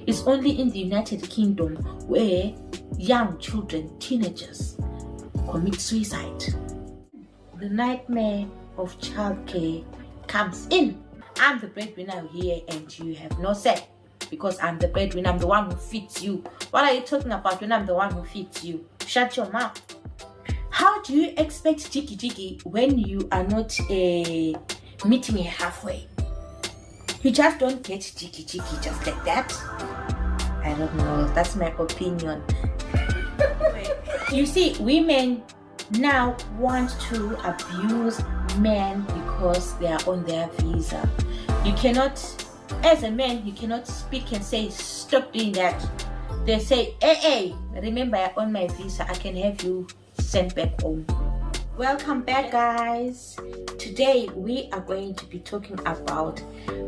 It's only in the United Kingdom where young children, teenagers, commit suicide. The nightmare of childcare comes in. I'm the breadwinner here and you have no say, because I'm the breadwinner. I'm the one who feeds you. What are you talking about when I'm the one who feeds you? Shut your mouth. How do you expect jiggy when you are not meeting her halfway? You just don't get jiggy just like that. I don't know. That's my opinion. You see, women now want to abuse men because they are on their visa. You cannot, as a man, you cannot speak and say, stop doing that. They say, hey, remember you're on my visa. I can have you sent back home. Welcome back, guys. Today we are going to be talking about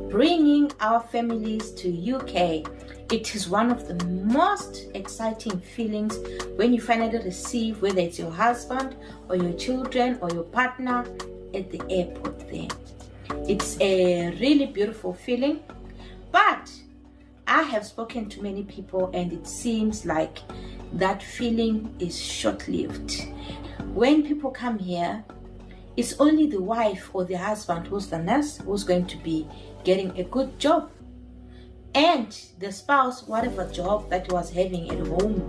bringing our families to UK. It is one of the most exciting feelings when you finally receive, whether it's your husband or your children or your partner at the airport there. It's a really beautiful feeling, but I have spoken to many people and it seems like that feeling is short-lived. When people come here, it's only the wife or the husband who's the nurse who's going to be getting a good job. And the spouse, whatever job that was having at home,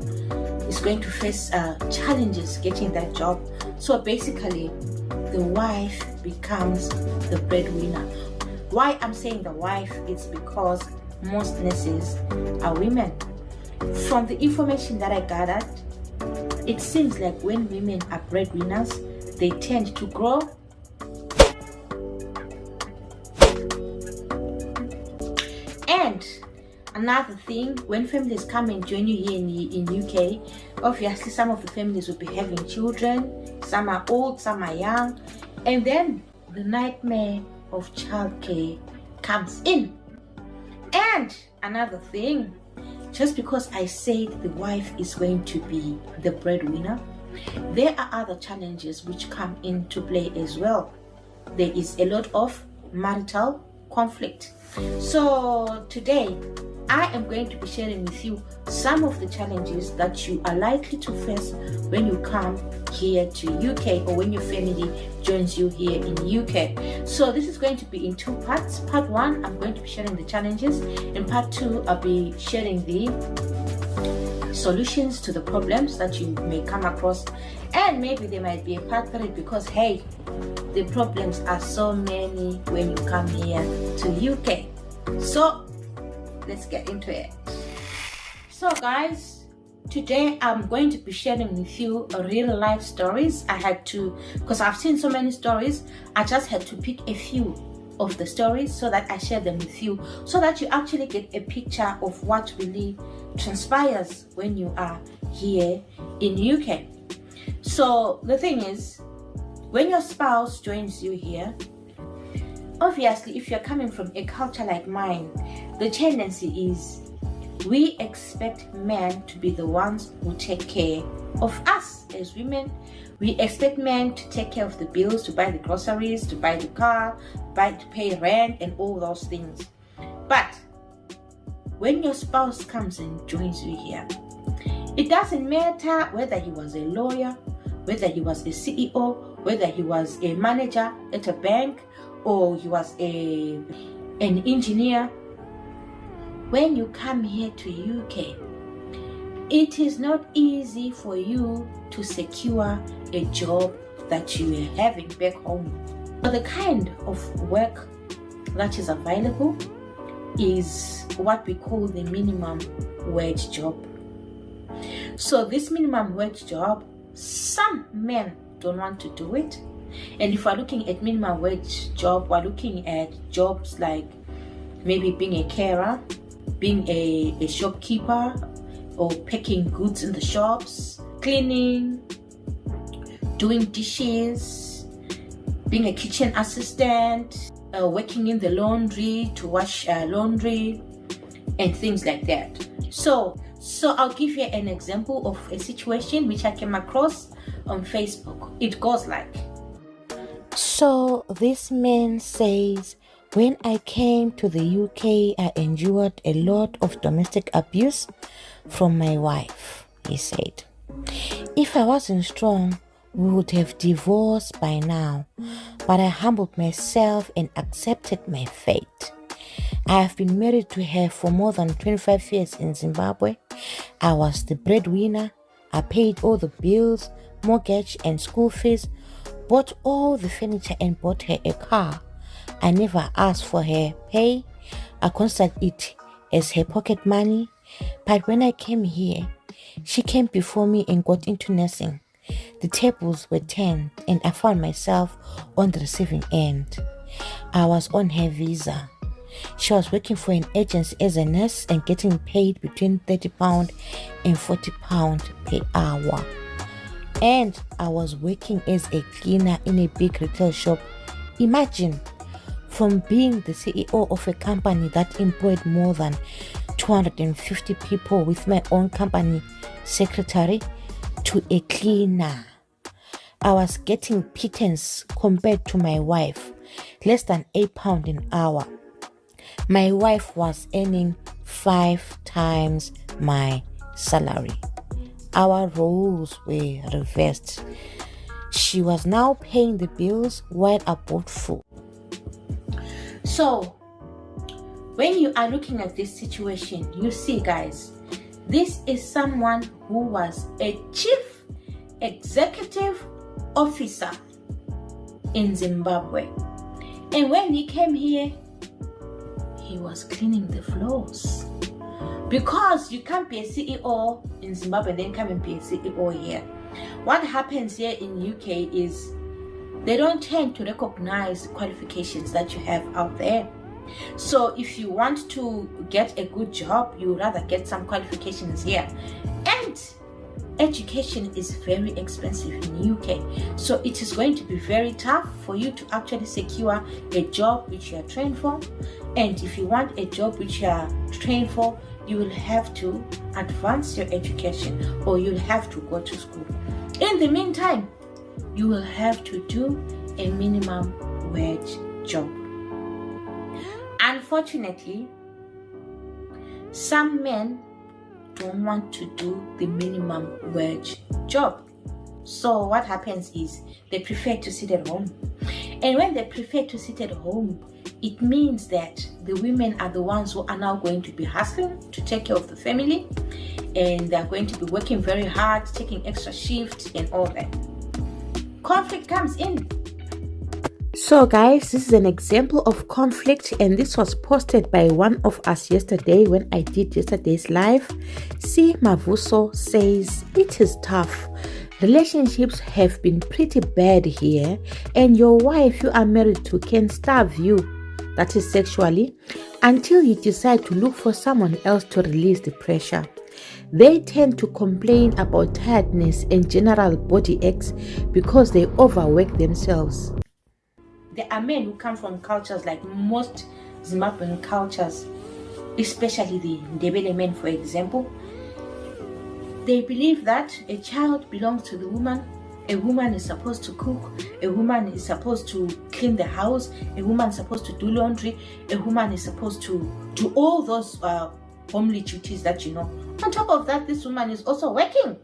is going to face challenges getting that job. So basically, the wife becomes the breadwinner. Why I'm saying the wife is because most nurses are women. From the information that I gathered, it seems like when women are breadwinners, they tend to grow. And another thing, when families come and join you here in UK, obviously some of the families will be having children, some are old, some are young, and then the nightmare of childcare comes in. And another thing, just because I said the wife is going to be the breadwinner, there are other challenges which come into play as well. There is a lot of marital conflict. So today I am going to be sharing with you some of the challenges that you are likely to face when you come here to UK or when your family joins you here in UK. So this is going to be in two parts. Part one, I'm going to be sharing the challenges. In part two, I'll be sharing the solutions to the problems that you may come across, and maybe there might be a part three because hey, the problems are so many when you come here to UK. So let's get into it. So guys, today I'm going to be sharing with you real life stories. I had to, because I've seen so many stories, I just had to pick a few of the stories so that I share them with you, so that you actually get a picture of what really transpires when you are here in UK. So the thing is, when your spouse joins you here, obviously if you're coming from a culture like mine, the tendency is we expect men to be the ones who take care of us as women. We expect men to take care of the bills, to buy the groceries, to buy the car, to pay rent and all those things. But when your spouse comes and joins you here, it doesn't matter whether he was a lawyer, whether he was a CEO, whether he was a manager at a bank, or he was an engineer. When you come here to UK, it is not easy for you to secure a job that you are having back home. So the kind of work that is available is what we call the minimum wage job. So this minimum wage job, some men don't want to do it. And if we're looking at minimum wage job, we're looking at jobs like maybe being a carer, being a shopkeeper, or packing goods in the shops, cleaning, doing dishes, being a kitchen assistant, working in the laundry to wash laundry and things like that. So I'll give you an example of a situation which I came across on Facebook. It goes like, so this man says When I came to the UK, I endured a lot of domestic abuse from my wife, he said. If I wasn't strong, we would have divorced by now, but I humbled myself and accepted my fate. I have been married to her for more than 25 years in Zimbabwe. I was the breadwinner. I paid all the bills, mortgage and school fees, bought all the furniture and bought her a car. I never asked for her pay. I considered it as her pocket money. But when I came here, she came before me and got into nursing. The tables were turned and I found myself on the receiving end. I was on her visa. She was working for an agency as a nurse and getting paid between £30 and £40 per hour. And I was working as a cleaner in a big retail shop. Imagine, from being the CEO of a company that employed more than 250 people with my own company secretary to a cleaner. I was getting pittance compared to my wife, less than £8 an hour. My wife was earning 5 times my salary. Our roles were reversed. She was now paying the bills while I bought food. So, when you are looking at this situation, you see, guys, this is someone who was a chief executive officer in Zimbabwe. And when he came here, he was cleaning the floors. Because you can't be a CEO in Zimbabwe and then come and be a CEO here. What happens here in UK is they don't tend to recognize the qualifications that you have out there. So if you want to get a good job, you rather get some qualifications here. And education is very expensive in UK. So it is going to be very tough for you to actually secure a job which you are trained for. And if you want a job which you are trained for, you will have to advance your education or you'll have to go to school. In the meantime, you will have to do a minimum wage job. Unfortunately, some men don't want to do the minimum wage job. So what happens is they prefer to sit at home. And when they prefer to sit at home, it means that the women are the ones who are now going to be hustling to take care of the family, and they're going to be working very hard, taking extra shifts and all that. Conflict comes in. So guys, this is an example of conflict, and this was posted by one of us yesterday when I did yesterday's live. C. Mavuso says, it is tough. Relationships have been pretty bad here, and your wife you are married to can starve you, that is sexually, until you decide to look for someone else to release the pressure. They tend to complain about tiredness and general body aches because they overwork themselves. There are men who come from cultures like most Zimbabwean cultures, especially the Ndebele men, for example. They believe that a child belongs to the woman. A woman is supposed to cook. A woman is supposed to clean the house. A woman is supposed to do laundry. A woman is supposed to do all those homely duties that you know. On top of that, this woman is also working.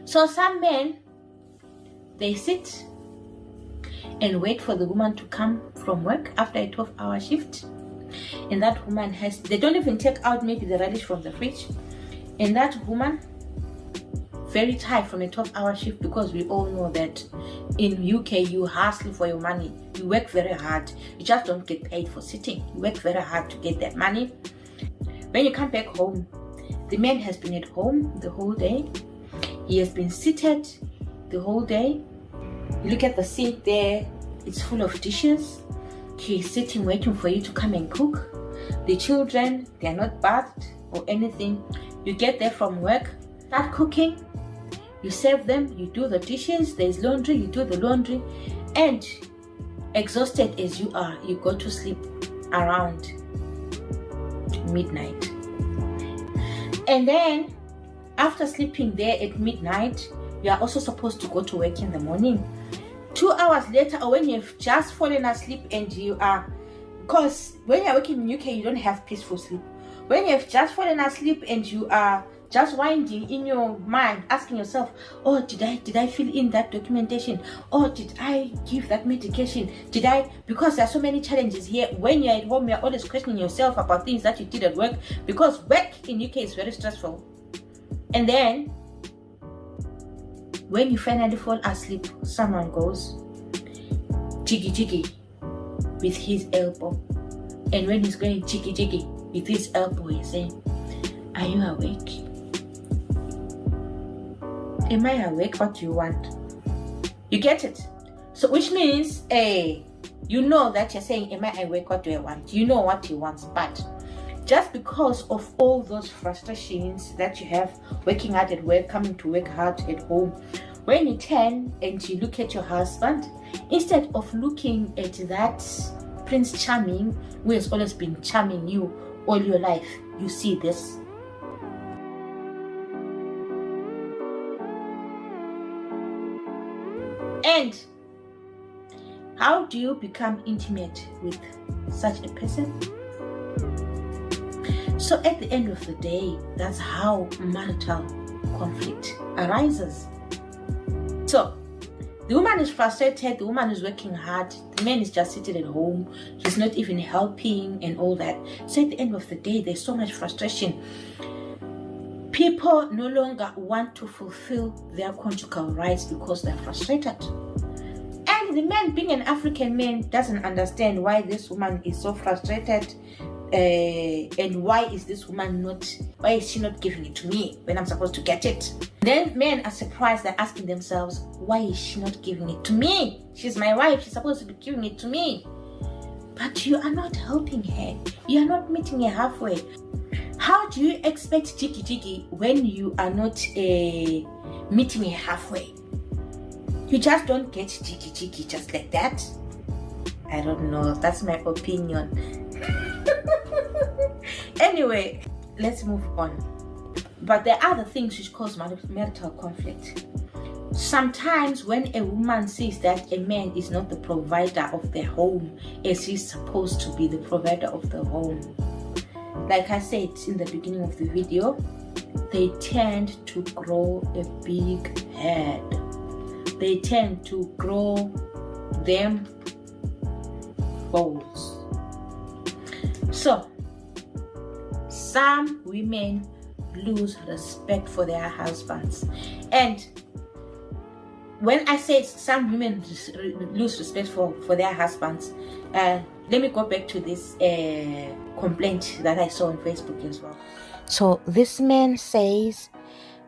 So some men, they sit and wait for the woman to come from work after a 12-hour shift. And that woman they don't even take out maybe the radish from the fridge. And that woman, very tired from a 12-hour shift, because we all know that in UK you hustle for your money. You work very hard. You just don't get paid for sitting. You work very hard to get that money. When you come back home, the man has been at home the whole day. He has been seated the whole day. You look at the sink there, it's full of dishes. He's sitting waiting for you to come and cook. The children, they are not bathed or anything. You get there from work, start cooking, you serve them, you do the dishes, there's laundry, you do the laundry, and exhausted as you are, you go to sleep around midnight. And then after sleeping there at midnight, you are also supposed to go to work in the morning. 2 hours later, or when you've just fallen asleep and you are, because when you're working in UK, you don't have peaceful sleep. When you've just fallen asleep and you are just winding in your mind, asking yourself, oh, did I fill in that documentation? Oh, did I give that medication? Did I? Because there are so many challenges here. When you're at home, you're always questioning yourself about things that you did at work, because work in UK is very stressful. And then when you finally fall asleep, someone goes jiggy jiggy with his elbow, and when he's going jiggy jiggy with his elbow, he's saying, are you awake? Am I awake? What do you want? You get it? So which means you know that you're saying, am I awake? What do I want? You know what he wants, but just because of all those frustrations that you have working hard at work, coming to work hard at home, when you turn and you look at your husband, instead of looking at that Prince Charming who has always been charming you all your life, you see this. And how do you become intimate with such a person? So at the end of the day, that's how marital conflict arises. So the woman is frustrated, the woman is working hard, the man is just sitting at home, he's not even helping and all that. So at the end of the day, there's so much frustration. People no longer want to fulfill their conjugal rights because they're frustrated. And the man, being an African man, doesn't understand why this woman is so frustrated, and why is she not giving it to me when I'm supposed to get it? Then men are surprised, they're asking themselves, why is she not giving it to me? She's my wife, she's supposed to be giving it to me. But you are not helping her, you are not meeting her halfway. How do you expect jiggy jiggy when you are not meeting her halfway? You just don't get jiggy jiggy just like that. I don't know, that's my opinion. Anyway, let's move on. But there are other things which cause marital conflict. Sometimes when a woman sees that a man is not the provider of the home as he's supposed to be the provider of the home, like I said in the beginning of the video, they tend to grow a big head. They tend to grow them balls. So some women lose respect for their husbands. And when I say some women lose respect for their husbands, let me go back to this complaint that I saw on Facebook as well. So this man says,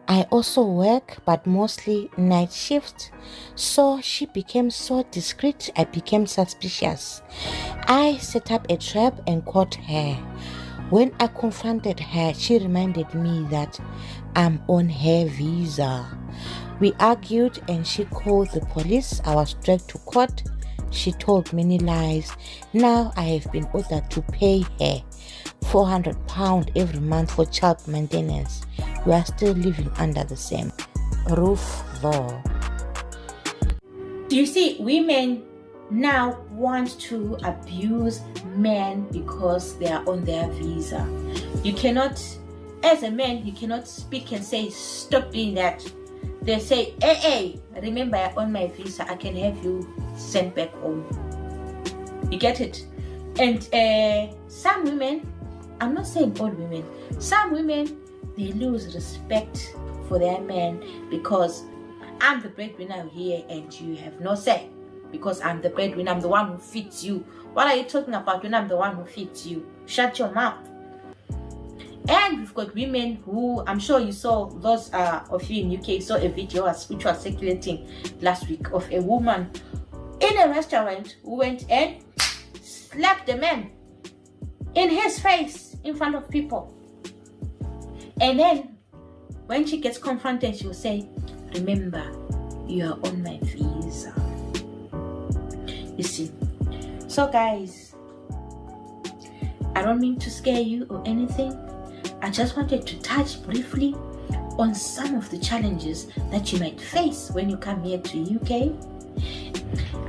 I also work, but mostly night shifts. So she became so discreet, I became suspicious. I set up a trap and caught her. When I confronted her, she reminded me that I'm on her visa. We argued and she called the police. I was dragged to court. She told many lies. Now I have been ordered to pay her £400 every month for child maintenance. We are still living under the same roof though. Do you see, women now want to abuse men because they are on their visa. You cannot, as a man, you cannot speak and say, stop doing that. They say, hey, remember you're on my visa, I can have you sent back home. You get it? And some women, I'm not saying all women, some women, they lose respect for their men because I'm the breadwinner here and you have no say. Because I'm the breadwinner, I'm the one who feeds you. What are you talking about when I'm the one who feeds you? Shut your mouth. And we've got women who, I'm sure you saw, those of you in UK saw a video which was circulating last week of a woman in a restaurant who went and slapped a man in his face in front of people. And then when she gets confronted, she will say, remember, you are on my visa. You see. So guys, I don't mean to scare you or anything. I just wanted to touch briefly on some of the challenges that you might face when you come here to UK.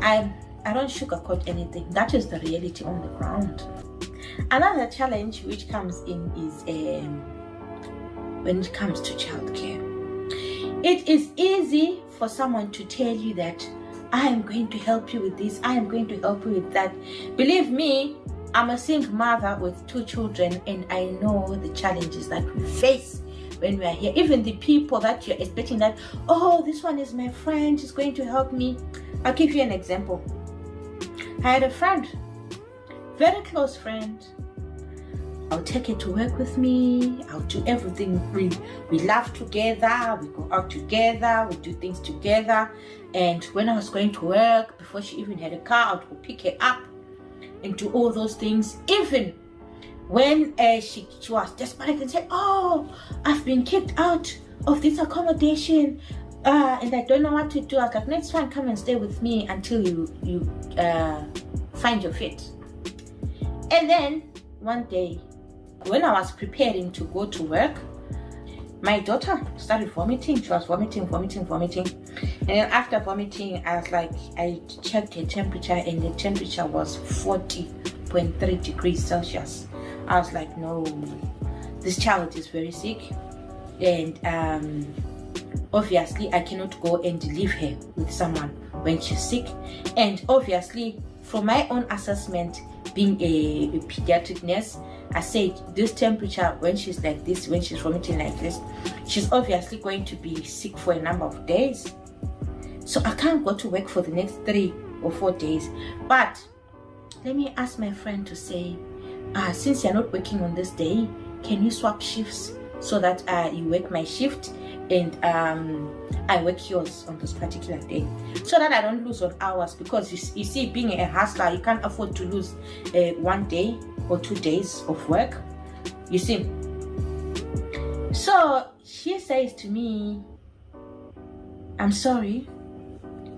I don't sugarcoat anything. That is the reality on the ground. Another challenge which comes in is when it comes to childcare. It is easy for someone to tell you that I am going to help you with this, I am going to help you with that. Believe me, I'm a single mother with 2 children, and I know the challenges that we face when we are here. Even the people that you're expecting that, oh, this one is my friend, she's going to help me. I'll give you an example. I had a friend, very close friend. I'll take her to work with me. I'll do everything. We laugh together. We go out together. We do things together. And when I was going to work, before she even had a car, I would go pick her up and do all those things. Even when she was desperate and said, oh, I've been kicked out of this accommodation and I don't know what to do. I was like, next time, come and stay with me until you find your feet. And then one day, when I was preparing to go to work, my daughter started vomiting. She was vomiting. And then after vomiting, I was like, I checked her temperature, and the temperature was 40.3 degrees Celsius. I was like, no, this child is very sick. And obviously, I cannot go and leave her with someone when she's sick. And obviously, from my own assessment, being a pediatric nurse, I said this temperature, when she's like this, when she's vomiting like this, she's obviously going to be sick for a number of days. So I can't go to work for the next 3 or 4 days. But let me ask my friend to say, since you're not working on this day, can you swap shifts so that you work my shift and I work yours on this particular day, so that I don't lose on hours? Because you see, being a hustler, you can't afford to lose 1 day or 2 days of work, you see. So she says to me, I'm sorry,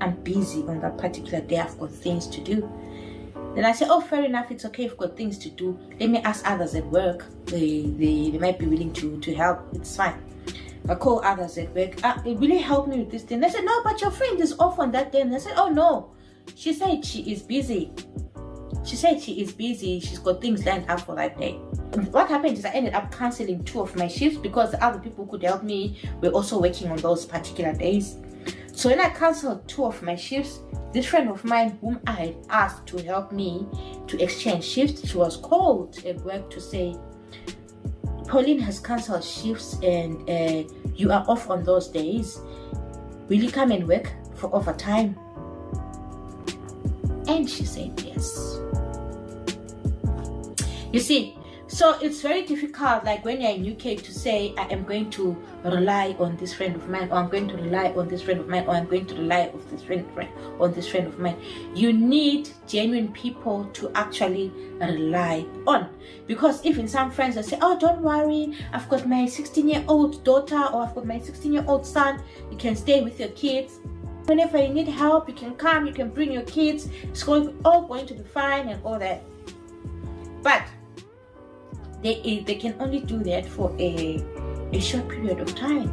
I'm busy on that particular day, I've got things to do. Then I say, oh, fair enough, it's okay, I've got things to do. Let me ask others at work, they might be willing to help, it's fine. I call others at work, it really helped me with this thing. They said, no, but your friend is off on that day. And I said, oh no, she said she is busy. She's got things lined up for that day. And what happened is I ended up cancelling 2 of my shifts because the other people who could help me were also working on those particular days. So when I cancelled 2 of my shifts, this friend of mine whom I had asked to help me to exchange shifts, she was called at work to say, Pauline has cancelled shifts and you are off on those days. Will you come and work for overtime? And she said yes. You see, so it's very difficult, like when you're in UK, to say I am going to rely on this friend of mine, or I'm going to rely on this friend of mine, or I'm going to rely on this friend of mine. You need genuine people to actually rely on, because even some friends will say, oh, don't worry, I've got my 16-year-old daughter, or I've got my 16-year-old son, you can stay with your kids. Whenever you need help, you can come, you can bring your kids, it's all going to be fine and all that. But they can only do that for a short period of time.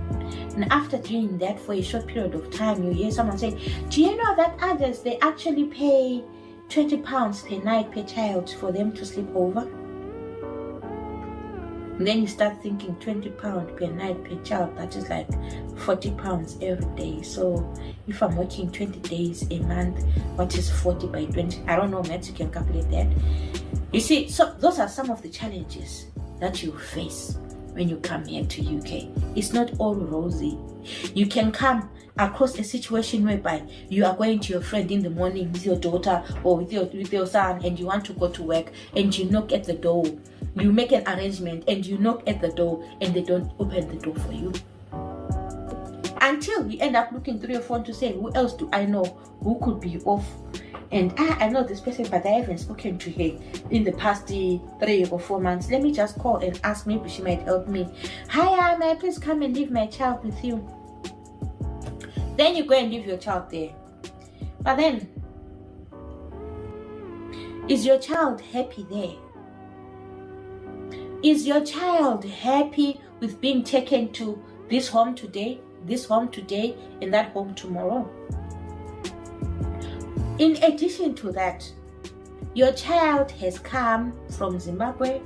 And after doing that for a short period of time, you hear someone say, do you know that others, they actually pay £20 per night per child for them to sleep over? And then you start thinking £20 per night per child, that is like £40 every day. So if I'm working 20 days a month, what is 40 by 20? I don't know, maths, you can calculate that. You see, so those are some of the challenges that you face when you come here to UK. It's not all rosy. You can come across a situation whereby you are going to your friend in the morning with your daughter or with your son, and you want to go to work, and you knock at the door. You make an arrangement and you knock at the door, and they don't open the door for you. Until you end up looking through your phone to say, who else do I know who could be off? And I know this person, but I haven't spoken to her in the past 3 or 4 months. Let me just call and ask, maybe she might help me. Hi, may I please come and leave my child with you? Then you go and leave your child there. But then, is your child happy there? Is your child happy with being taken to this home today, and that home tomorrow? In addition to that, your child has come from Zimbabwe,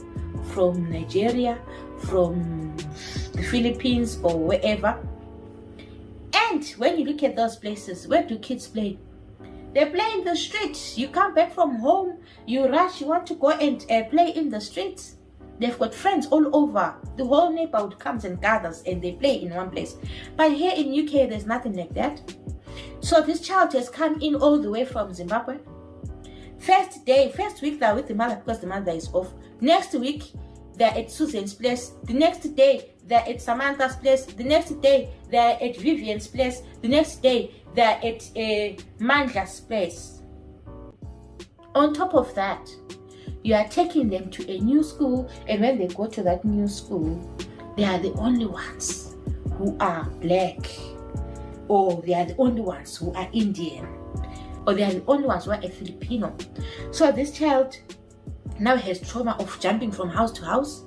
from Nigeria, from the Philippines or wherever. And when you look at those places, where do kids play? They play in the streets. You come back from home, you rush, you want to go and play in the streets. They've got friends all over. The whole neighborhood comes and gathers and they play in one place. But here in UK, there's nothing like that. So this child has come in all the way from Zimbabwe. First week they're with the mother because the mother is off. Next week, they're at Susan's place. The next day, they're at Samantha's place. The next day, they're at Vivian's place. The next day, they're at Mandla's place. On top of that, you are taking them to a new school, and when they go to that new school, they are the only ones who are black, or they are the only ones who are Indian, or they are the only ones who are a Filipino. So this child now has trauma of jumping from house to house,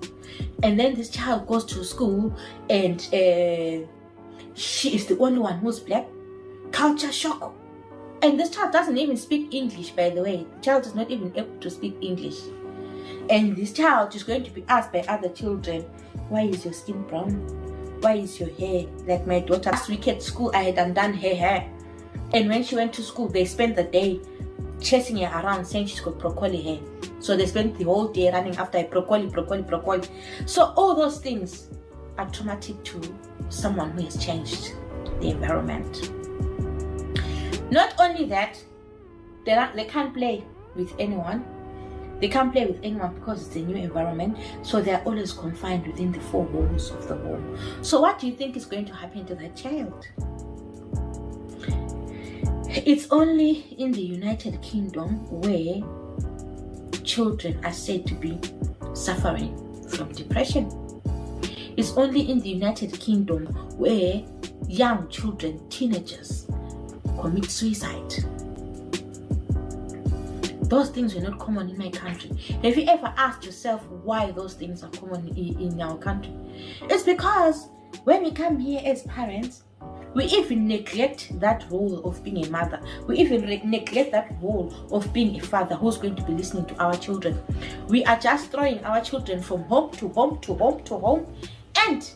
and then this child goes to school and she is the only one who's black. Culture shock. And this child doesn't even speak English, by the way. The child is not even able to speak English. And this child is going to be asked by other children, why is your skin brown? Why is your hair like my daughter? Last week at school, I had undone her hair. And when she went to school, they spent the day chasing her around saying she's got broccoli hair. So they spent the whole day running after her, broccoli. So all those things are traumatic to someone who has changed the environment. Not only that, they can't play with anyone. They can't play with anyone because it's a new environment. So they're always confined within the four walls of the home. So what do you think is going to happen to that child? It's only in the United Kingdom where children are said to be suffering from depression. It's only in the United Kingdom where young children, teenagers, commit suicide. Those things were not common in my country. Have you ever asked yourself why those things are common in our country? It's because when we come here as parents, we even neglect that role of being a mother. We even neglect that role of being a father who's going to be listening to our children. We are just throwing our children from home to home to home to home, and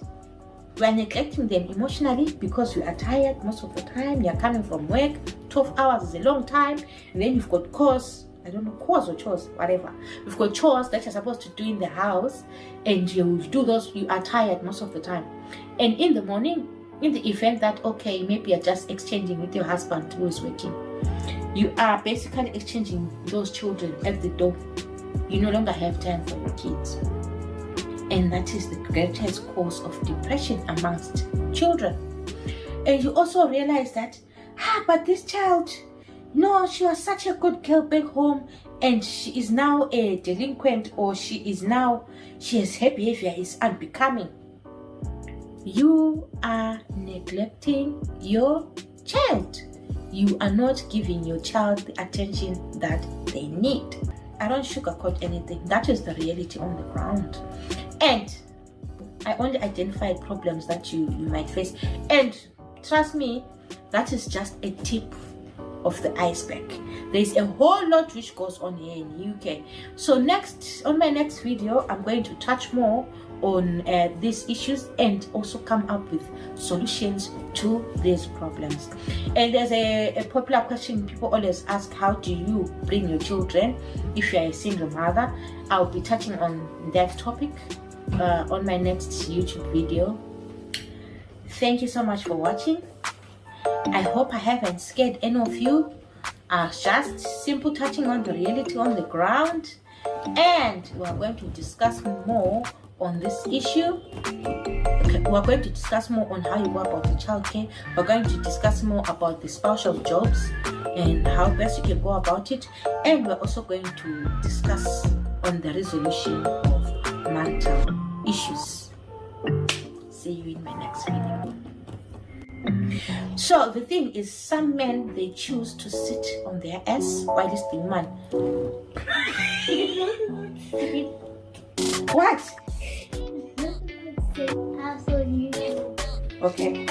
we are neglecting them emotionally because we are tired most of the time. You are coming from work, 12 hours is a long time, and then you've got chores, I don't know, chores or chores, whatever. You've got chores that you're supposed to do in the house, and you do those, you are tired most of the time. And in the morning, in the event that, okay, maybe you're just exchanging with your husband who is working, you are basically exchanging those children at the door. You no longer have time for your kids. And that is the greatest cause of depression amongst children. And you also realize that, but this child, no, she was such a good girl back home, and she is now a delinquent, or she has her behavior is unbecoming. You are neglecting your child. You are not giving your child the attention that they need. I don't sugarcoat anything. That is the reality on the ground. And I only identified problems that you might face. And trust me, that is just a tip of the iceberg. There's a whole lot which goes on here in the UK. So on my next video, I'm going to touch more on these issues and also come up with solutions to these problems. And there's a popular question people always ask: how do you bring your children if you are a single mother? I'll be touching on that topic on my next YouTube video. Thank you so much for watching. I hope I haven't scared any of you. Just simple touching on the reality on the ground, and we are going to discuss more on this issue. We're going to discuss more on how you go about the childcare. We're going to discuss more about the spousal jobs and how best you can go about it. And we're also going to discuss on the resolution of marital issues. See you in my next video. So the thing is, some men, they choose to sit on their ass while it's the woman. What? Okay.